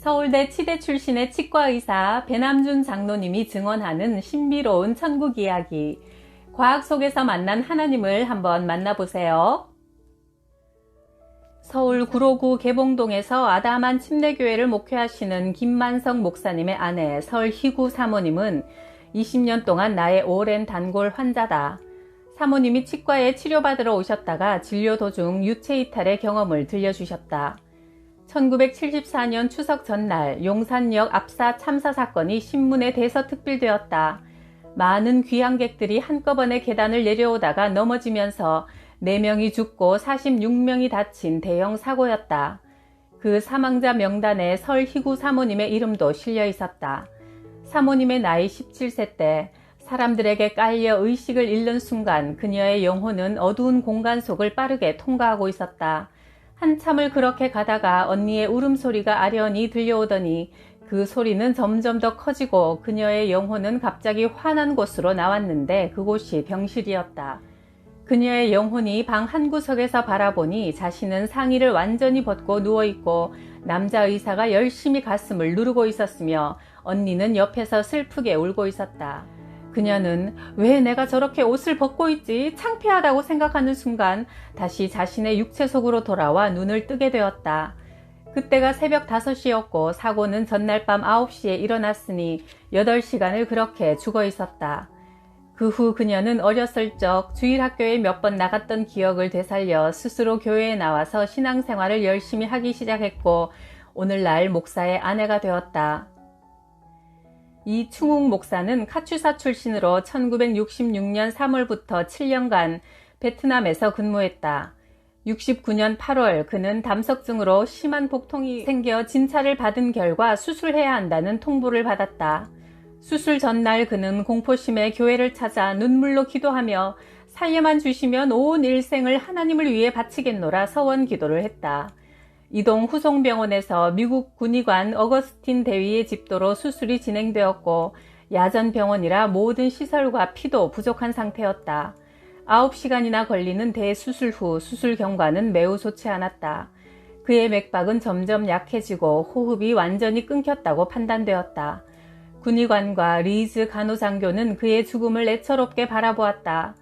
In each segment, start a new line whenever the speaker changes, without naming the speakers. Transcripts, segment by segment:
서울대 치대 출신의 치과의사 배남준 장로님이 증언하는 신비로운 천국 이야기. 과학 속에서 만난 하나님을 한번 만나보세요. 서울 구로구 개봉동에서 아담한 침례교회를 목회하시는 김만성 목사님의 아내 설희구 사모님은 20년 동안 나의 오랜 단골 환자다. 사모님이 치과에 치료받으러 오셨다가 진료 도중 유체이탈의 경험을 들려주셨다. 1974년 추석 전날 용산역 압사 참사 사건이 신문에 대서특필되었다. 많은 귀향객들이 한꺼번에 계단을 내려오다가 넘어지면서 4명이 죽고 46명이 다친 대형 사고였다. 그 사망자 명단에 설희구 사모님의 이름도 실려 있었다. 사모님의 나이 17세 때 사람들에게 깔려 의식을 잃는 순간 그녀의 영혼은 어두운 공간 속을 빠르게 통과하고 있었다. 한참을 그렇게 가다가 언니의 울음소리가 아련히 들려오더니 그 소리는 점점 더 커지고 그녀의 영혼은 갑자기 환한 곳으로 나왔는데 그곳이 병실이었다. 그녀의 영혼이 방 한 구석에서 바라보니 자신은 상의를 완전히 벗고 누워있고 남자 의사가 열심히 가슴을 누르고 있었으며 언니는 옆에서 슬프게 울고 있었다. 그녀는 왜 내가 저렇게 옷을 벗고 있지? 창피하다고 생각하는 순간 다시 자신의 육체 속으로 돌아와 눈을 뜨게 되었다. 그때가 새벽 5시였고 사고는 전날 밤 9시에 일어났으니 8시간을 그렇게 죽어 있었다. 그 후 그녀는 어렸을 적 주일학교에 몇 번 나갔던 기억을 되살려 스스로 교회에 나와서 신앙생활을 열심히 하기 시작했고 오늘날 목사의 아내가 되었다. 이충욱 목사는 카투사 출신으로 1966년 3월부터 7년간 베트남에서 근무했다. 69년 8월 그는 담석증으로 심한 복통이 생겨 진찰을 받은 결과 수술해야 한다는 통보를 받았다. 수술 전날 그는 공포심에 교회를 찾아 눈물로 기도하며 살려만 주시면 온 일생을 하나님을 위해 바치겠노라 서원 기도를 했다. 이동 후송병원에서 미국 군의관 어거스틴 대위의 집도로 수술이 진행되었고 야전병원이라 모든 시설과 피도 부족한 상태였다. 9시간이나 걸리는 대수술 후 수술 경과는 매우 좋지 않았다. 그의 맥박은 점점 약해지고 호흡이 완전히 끊겼다고 판단되었다. 군의관과 리즈 간호장교는 그의 죽음을 애처롭게 바라보았다.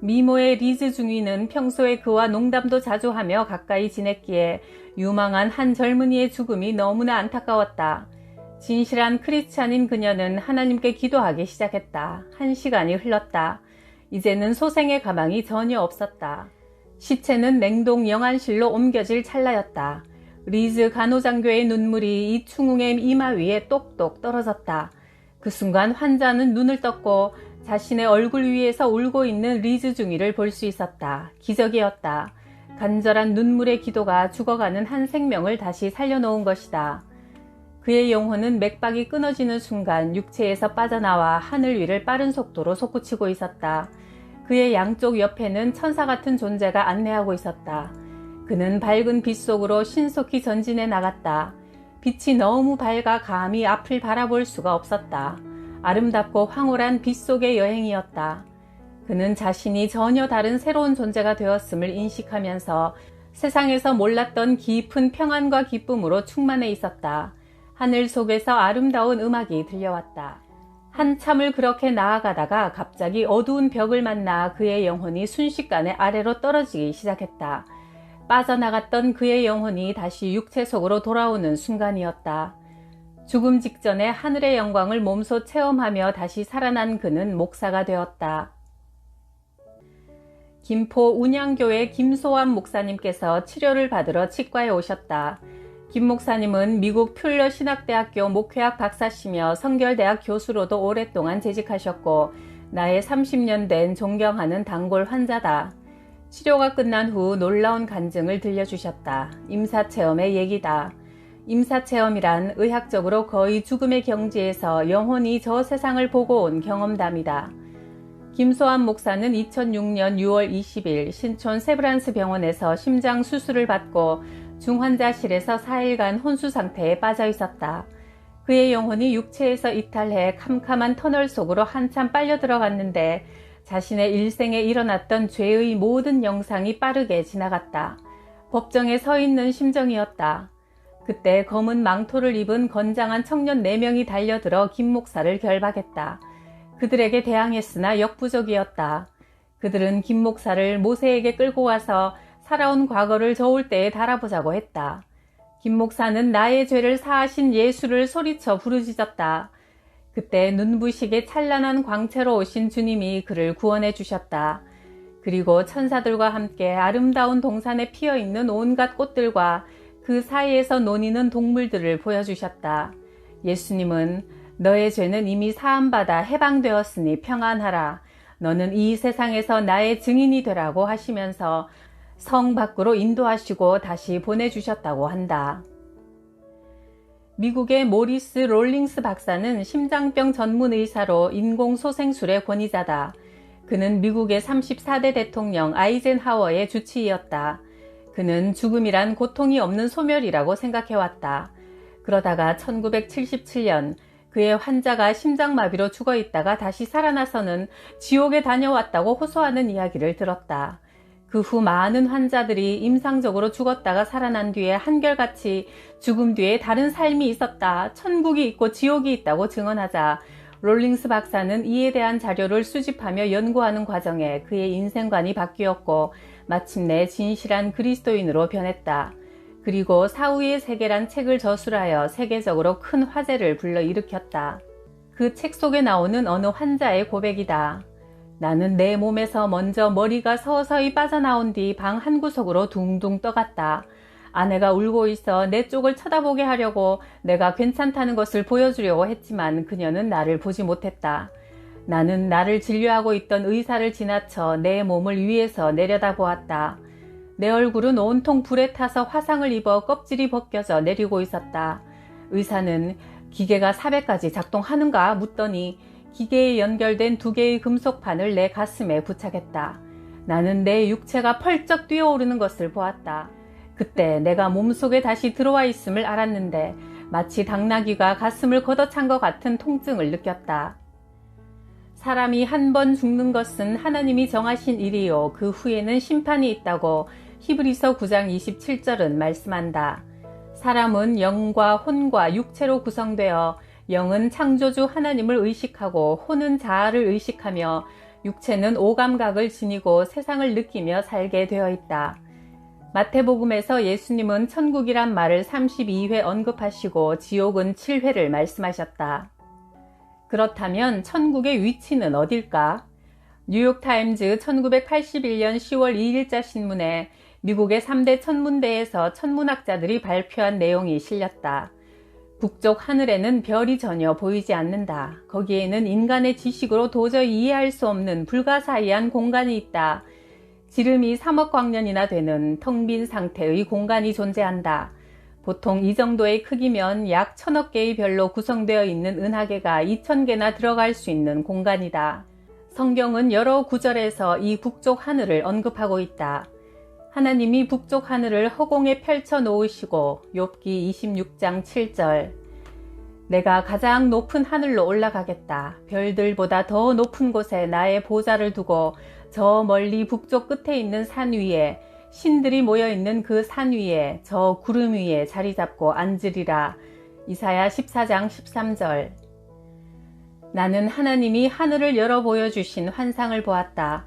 미모의 리즈 중위는 평소에 그와 농담도 자주 하며 가까이 지냈기에 유망한 한 젊은이의 죽음이 너무나 안타까웠다. 진실한 크리스찬인 그녀는 하나님께 기도하기 시작했다. 1시간이 흘렀다. 이제는 소생의 가망이 전혀 없었다. 시체는 냉동 영안실로 옮겨질 찰나였다. 리즈 간호장교의 눈물이 이충웅의 이마 위에 똑똑 떨어졌다. 그 순간 환자는 눈을 떴고 자신의 얼굴 위에서 울고 있는 리즈 중위를 볼 수 있었다. 기적이었다. 간절한 눈물의 기도가 죽어가는 한 생명을 다시 살려놓은 것이다. 그의 영혼은 맥박이 끊어지는 순간 육체에서 빠져나와 하늘 위를 빠른 속도로 솟구치고 있었다. 그의 양쪽 옆에는 천사 같은 존재가 안내하고 있었다. 그는 밝은 빛 속으로 신속히 전진해 나갔다. 빛이 너무 밝아 감히 앞을 바라볼 수가 없었다. 아름답고 황홀한 빛 속의 여행이었다. 그는 자신이 전혀 다른 새로운 존재가 되었음을 인식하면서 세상에서 몰랐던 깊은 평안과 기쁨으로 충만해 있었다. 하늘 속에서 아름다운 음악이 들려왔다. 한참을 그렇게 나아가다가 갑자기 어두운 벽을 만나 그의 영혼이 순식간에 아래로 떨어지기 시작했다. 빠져나갔던 그의 영혼이 다시 육체 속으로 돌아오는 순간이었다. 죽음 직전에 하늘의 영광을 몸소 체험하며 다시 살아난 그는 목사가 되었다. 김포 운양교회 김소환 목사님께서 치료를 받으러 치과에 오셨다. 김 목사님은 미국 퓰러 신학대학교 목회학 박사시며 성결대학 교수로도 오랫동안 재직하셨고 나의 30년 된 존경하는 단골 환자다. 치료가 끝난 후 놀라운 간증을 들려주셨다. 임사체험의 얘기다. 임사체험이란 의학적으로 거의 죽음의 경지에서 영혼이 저 세상을 보고 온 경험담이다. 김소환 목사는 2006년 6월 20일 신촌 세브란스 병원에서 심장 수술을 받고 중환자실에서 4일간 혼수 상태에 빠져 있었다. 그의 영혼이 육체에서 이탈해 캄캄한 터널 속으로 한참 빨려 들어갔는데 자신의 일생에 일어났던 죄의 모든 영상이 빠르게 지나갔다. 법정에 서 있는 심정이었다. 그때 검은 망토를 입은 건장한 청년 4명이 달려들어 김 목사를 결박했다. 그들에게 대항했으나 역부족이었다. 그들은 김 목사를 모세에게 끌고 와서 살아온 과거를 저울 때에 달아보자고 했다. 김 목사는 나의 죄를 사하신 예수를 소리쳐 부르짖었다. 그때 눈부시게 찬란한 광채로 오신 주님이 그를 구원해 주셨다. 그리고 천사들과 함께 아름다운 동산에 피어있는 온갖 꽃들과 그 사이에서 노니는 동물들을 보여주셨다. 예수님은 너의 죄는 이미 사함받아 해방되었으니 평안하라. 너는 이 세상에서 나의 증인이 되라고 하시면서 성 밖으로 인도하시고 다시 보내주셨다고 한다. 미국의 모리스 롤링스 박사는 심장병 전문 의사로 인공소생술의 권위자다. 그는 미국의 34대 대통령 아이젠하워의 주치의였다. 그는 죽음이란 고통이 없는 소멸이라고 생각해왔다. 그러다가 1977년 그의 환자가 심장마비로 죽어 있다가 다시 살아나서는 지옥에 다녀왔다고 호소하는 이야기를 들었다. 그 후 많은 환자들이 임상적으로 죽었다가 살아난 뒤에 한결같이 죽음 뒤에 다른 삶이 있었다, 천국이 있고 지옥이 있다고 증언하자 롤링스 박사는 이에 대한 자료를 수집하며 연구하는 과정에 그의 인생관이 바뀌었고 마침내 진실한 그리스도인으로 변했다. 그리고 사후의 세계란 책을 저술하여 세계적으로 큰 화제를 불러일으켰다. 그 책 속에 나오는 어느 환자의 고백이다. 나는 내 몸에서 먼저 머리가 서서히 빠져나온 뒤 방 한구석으로 둥둥 떠갔다. 아내가 울고 있어 내 쪽을 쳐다보게 하려고 내가 괜찮다는 것을 보여주려고 했지만 그녀는 나를 보지 못했다. 나는 나를 진료하고 있던 의사를 지나쳐 내 몸을 위에서 내려다보았다. 내 얼굴은 온통 불에 타서 화상을 입어 껍질이 벗겨져 내리고 있었다. 의사는 기계가 400까지 작동하는가 묻더니 기계에 연결된 2개의 금속판을 내 가슴에 부착했다. 나는 내 육체가 펄쩍 뛰어오르는 것을 보았다. 그때 내가 몸속에 다시 들어와 있음을 알았는데 마치 당나귀가 가슴을 걷어찬 것 같은 통증을 느꼈다. 사람이 한 번 죽는 것은 하나님이 정하신 일이요 그 후에는 심판이 있다고 히브리서 9장 27절은 말씀한다. 사람은 영과 혼과 육체로 구성되어 영은 창조주 하나님을 의식하고 혼은 자아를 의식하며 육체는 오감각을 지니고 세상을 느끼며 살게 되어 있다. 마태복음에서 예수님은 천국이란 말을 32회 언급하시고 지옥은 7회를 말씀하셨다. 그렇다면 천국의 위치는 어딜까? 뉴욕타임즈 1981년 10월 2일자 신문에 미국의 3대 천문대에서 천문학자들이 발표한 내용이 실렸다. 북쪽 하늘에는 별이 전혀 보이지 않는다. 거기에는 인간의 지식으로 도저히 이해할 수 없는 불가사의한 공간이 있다. 지름이 3억 광년이나 되는 텅 빈 상태의 공간이 존재한다. 보통 이 정도의 크기면 약 1000억 개의 별로 구성되어 있는 은하계가 2000개나 들어갈 수 있는 공간이다. 성경은 여러 구절에서 이 북쪽 하늘을 언급하고 있다. 하나님이 북쪽 하늘을 허공에 펼쳐 놓으시고 욥기 26장 7절 내가 가장 높은 하늘로 올라가겠다. 별들보다 더 높은 곳에 나의 보좌를 두고 저 멀리 북쪽 끝에 있는 산 위에 신들이 모여있는 그 산 위에 저 구름 위에 자리 잡고 앉으리라. 이사야 14장 13절 나는 하나님이 하늘을 열어 보여주신 환상을 보았다.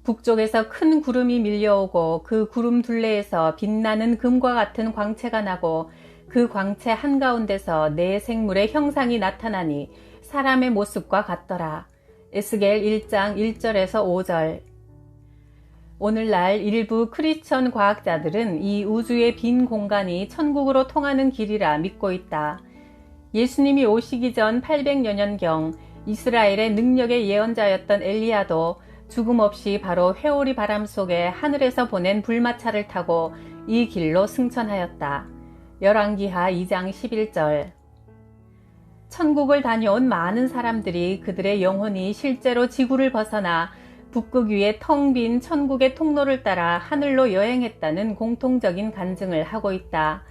북쪽에서 큰 구름이 밀려오고 그 구름 둘레에서 빛나는 금과 같은 광채가 나고 그 광채 한가운데서 네 생물의 형상이 나타나니 사람의 모습과 같더라. 에스겔 1장 1절에서 5절 오늘날 일부 크리스천 과학자들은 이 우주의 빈 공간이 천국으로 통하는 길이라 믿고 있다. 예수님이 오시기 전 800여 년경 이스라엘의 능력의 예언자였던 엘리야도 죽음 없이 바로 회오리 바람 속에 하늘에서 보낸 불마차를 타고 이 길로 승천하였다. 열왕기하 2장 11절 천국을 다녀온 많은 사람들이 그들의 영혼이 실제로 지구를 벗어나 북극 위에 텅 빈 천국의 통로를 따라 하늘로 여행했다는 공통적인 간증을 하고 있다.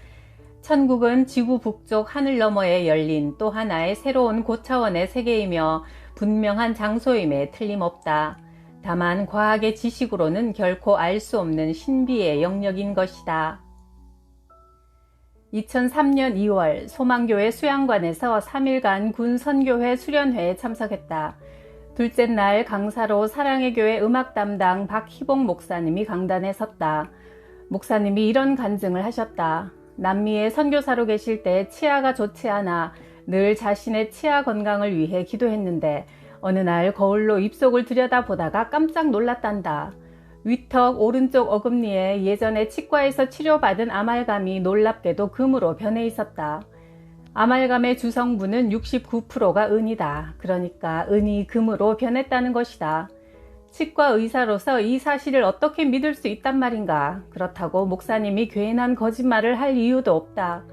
천국은 지구 북쪽 하늘 너머에 열린 또 하나의 새로운 고차원의 세계이며 분명한 장소임에 틀림없다. 다만 과학의 지식으로는 결코 알 수 없는 신비의 영역인 것이다. 2003년 2월 소망교회 수양관에서 3일간 군선교회 수련회에 참석했다. 둘째 날 강사로 사랑의 교회 음악 담당 박희봉 목사님이 강단에 섰다. 목사님이 이런 간증을 하셨다. 남미에 선교사로 계실 때 치아가 좋지 않아 늘 자신의 치아 건강을 위해 기도했는데 어느 날 거울로 입속을 들여다보다가 깜짝 놀랐단다. 위턱 오른쪽 어금니에 예전에 치과에서 치료받은 아말감이 놀랍게도 금으로 변해 있었다. 아말감의 주성분은 69%가 은이다. 그러니까 은이 금으로 변했다는 것이다. 치과 의사로서 이 사실을 어떻게 믿을 수 있단 말인가. 그렇다고 목사님이 괜한 거짓말을 할 이유도 없다.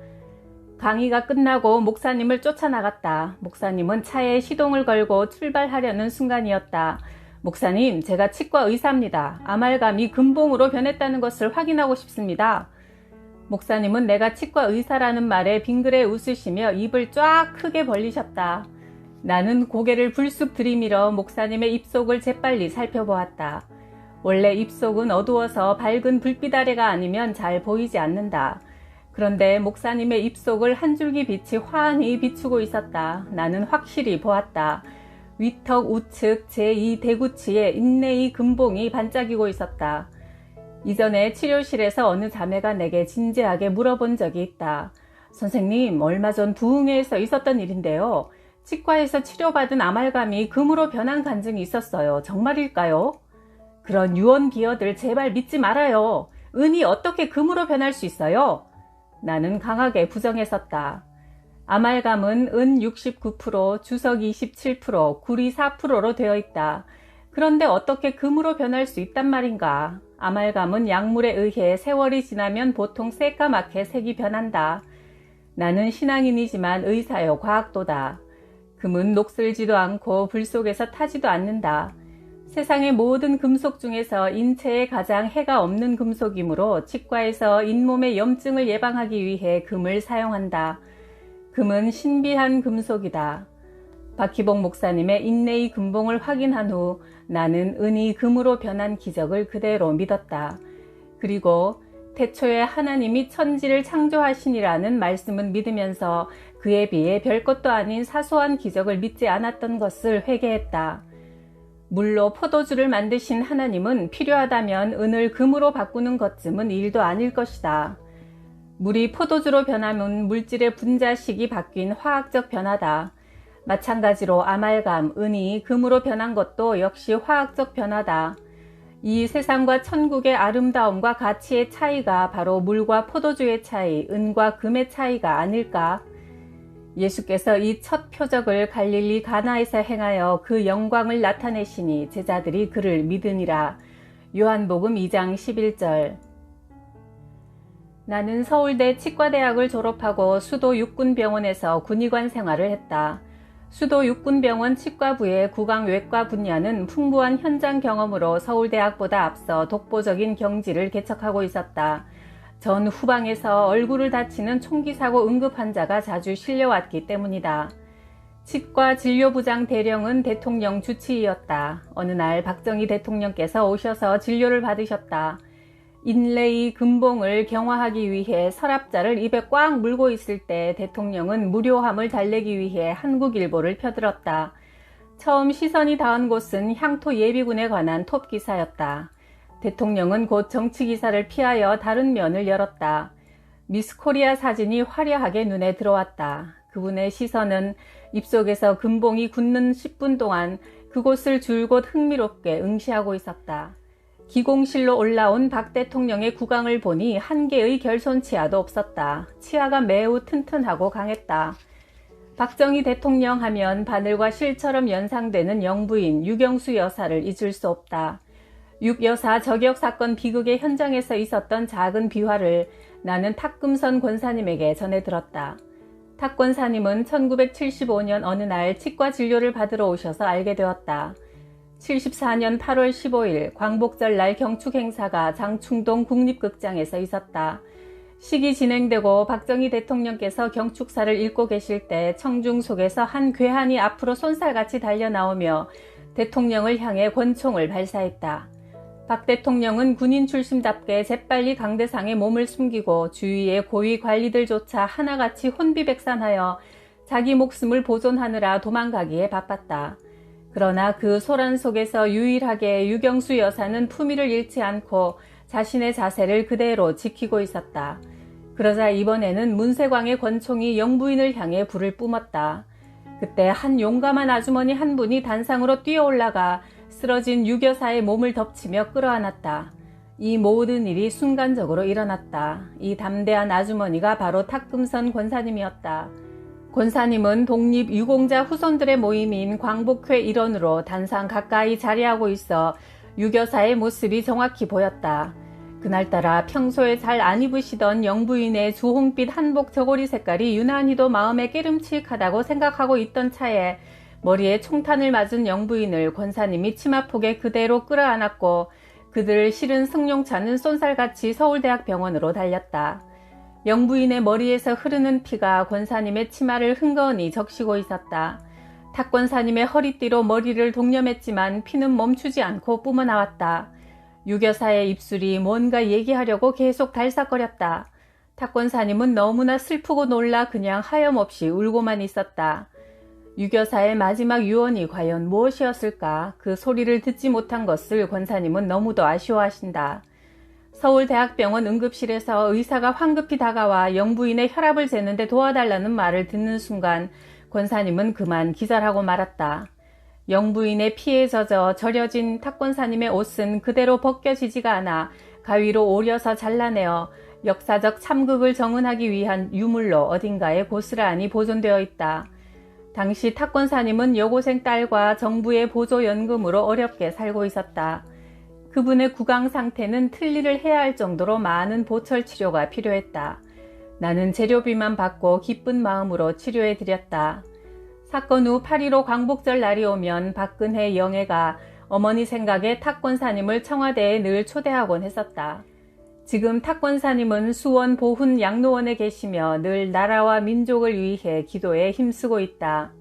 강의가 끝나고 목사님을 쫓아나갔다. 목사님은 차에 시동을 걸고 출발하려는 순간이었다. 목사님, 제가 치과 의사입니다. 아말감이 금봉으로 변했다는 것을 확인하고 싶습니다. 목사님은 내가 치과 의사라는 말에 빙그레 웃으시며 입을 쫙 크게 벌리셨다. 나는 고개를 불쑥 들이밀어 목사님의 입속을 재빨리 살펴보았다. 원래 입속은 어두워서 밝은 불빛 아래가 아니면 잘 보이지 않는다. 그런데 목사님의 입속을 한 줄기 빛이 환히 비추고 있었다. 나는 확실히 보았다. 위턱 우측 제2대구치에 인내의 금봉이 반짝이고 있었다. 이전에 치료실에서 어느 자매가 내게 진지하게 물어본 적이 있다. 선생님, 얼마 전 부흥회에서 있었던 일인데요. 치과에서 치료받은 아말감이 금으로 변한 간증이 있었어요. 정말일까요? 그런 유언비어들 제발 믿지 말아요. 은이 어떻게 금으로 변할 수 있어요? 나는 강하게 부정했었다. 아말감은 은 69%, 주석 27%, 구리 4%로 되어 있다. 그런데 어떻게 금으로 변할 수 있단 말인가? 아말감은 약물에 의해 세월이 지나면 보통 새까맣게 색이 변한다. 나는 신앙인이지만 의사요 과학도다. 금은 녹슬지도 않고 불 속에서 타지도 않는다. 세상의 모든 금속 중에서 인체에 가장 해가 없는 금속이므로 치과에서 잇몸의 염증을 예방하기 위해 금을 사용한다. 금은 신비한 금속이다. 박희봉 목사님의 인내의 금봉을 확인한 후 나는 은이 금으로 변한 기적을 그대로 믿었다. 그리고 태초에 하나님이 천지를 창조하시니라는 말씀은 믿으면서 그에 비해 별것도 아닌 사소한 기적을 믿지 않았던 것을 회개했다. 물로 포도주를 만드신 하나님은 필요하다면 은을 금으로 바꾸는 것쯤은 일도 아닐 것이다. 물이 포도주로 변하면 물질의 분자식이 바뀐 화학적 변화다. 마찬가지로 아말감, 은이 금으로 변한 것도 역시 화학적 변화다. 이 세상과 천국의 아름다움과 가치의 차이가 바로 물과 포도주의 차이, 은과 금의 차이가 아닐까? 예수께서 이 첫 표적을 갈릴리 가나에서 행하여 그 영광을 나타내시니 제자들이 그를 믿으니라. 요한복음 2장 11절. 나는 서울대 치과대학을 졸업하고 수도 육군병원에서 군의관 생활을 했다. 수도 육군병원 치과부의 구강외과 분야는 풍부한 현장 경험으로 서울대학보다 앞서 독보적인 경지를 개척하고 있었다. 전 후방에서 얼굴을 다치는 총기 사고 응급 환자가 자주 실려왔기 때문이다. 치과 진료부장 대령은 대통령 주치의였다. 어느 날 박정희 대통령께서 오셔서 진료를 받으셨다. 인레이 금봉을 경화하기 위해 서랍자를 입에 꽉 물고 있을 때 대통령은 무료함을 달래기 위해 한국일보를 펴들었다. 처음 시선이 닿은 곳은 향토 예비군에 관한 톱 기사였다. 대통령은 곧 정치 기사를 피하여 다른 면을 열었다. 미스코리아 사진이 화려하게 눈에 들어왔다. 그분의 시선은 입속에서 금봉이 굳는 10분 동안 그곳을 줄곧 흥미롭게 응시하고 있었다. 기공실로 올라온 박 대통령의 구강을 보니 한 개의 결손 치아도 없었다. 치아가 매우 튼튼하고 강했다. 박정희 대통령 하면 바늘과 실처럼 연상되는 영부인 유경수 여사를 잊을 수 없다. 육여사 저격 사건 비극의 현장에서 있었던 작은 비화를 나는 탁금선 권사님에게 전해 들었다. 탁 권사님은 1975년 어느 날 치과 진료를 받으러 오셔서 알게 되었다. 74년 8월 15일 광복절날 경축 행사가 장충동 국립극장에서 있었다. 식이 진행되고 박정희 대통령께서 경축사를 읽고 계실 때 청중 속에서 한 괴한이 앞으로 쏜살같이 달려나오며 대통령을 향해 권총을 발사했다. 박 대통령은 군인 출신답게 재빨리 강대상에 몸을 숨기고 주위의 고위 관리들조차 하나같이 혼비백산하여 자기 목숨을 보존하느라 도망가기에 바빴다. 그러나 그 소란 속에서 유일하게 유경수 여사는 품위를 잃지 않고 자신의 자세를 그대로 지키고 있었다. 그러자 이번에는 문세광의 권총이 영부인을 향해 불을 뿜었다. 그때 한 용감한 아주머니 한 분이 단상으로 뛰어올라가 쓰러진 유여사의 몸을 덮치며 끌어안았다. 이 모든 일이 순간적으로 일어났다. 이 담대한 아주머니가 바로 탁금선 권사님이었다. 권사님은 독립유공자 후손들의 모임인 광복회 일원으로 단상 가까이 자리하고 있어 유여사의 모습이 정확히 보였다. 그날따라 평소에 잘 안 입으시던 영부인의 주홍빛 한복 저고리 색깔이 유난히도 마음에 깨름칙하다고 생각하고 있던 차에 머리에 총탄을 맞은 영부인을 권사님이 치마폭에 그대로 끌어안았고 그들을 실은 승용차는 쏜살같이 서울대학병원으로 달렸다. 영부인의 머리에서 흐르는 피가 권사님의 치마를 흥건히 적시고 있었다. 탁 권사님의 허리띠로 머리를 동념했지만 피는 멈추지 않고 뿜어나왔다. 유여사의 입술이 뭔가 얘기하려고 계속 달싹거렸다. 탁 권사님은 너무나 슬프고 놀라 그냥 하염없이 울고만 있었다. 유여사의 마지막 유언이 과연 무엇이었을까? 그 소리를 듣지 못한 것을 권사님은 너무도 아쉬워하신다. 서울대학병원 응급실에서 의사가 황급히 다가와 영부인의 혈압을 재는데 도와달라는 말을 듣는 순간 권사님은 그만 기절하고 말았다. 영부인의 피에 젖어 절여진 탁 권사님의 옷은 그대로 벗겨지지가 않아 가위로 오려서 잘라내어 역사적 참극을 정은하기 위한 유물로 어딘가에 고스란히 보존되어 있다. 당시 탁 권사님은 여고생 딸과 정부의 보조연금으로 어렵게 살고 있었다. 그분의 구강 상태는 틀니를 해야 할 정도로 많은 보철 치료가 필요했다. 나는 재료비만 받고 기쁜 마음으로 치료해드렸다. 사건 후 8.15 광복절 날이 오면 박근혜 영예가 어머니 생각에 탁 권사님을 청와대에 늘 초대하곤 했었다. 지금 탁 권사님은 수원 보훈 양로원에 계시며 늘 나라와 민족을 위해 기도에 힘쓰고 있다.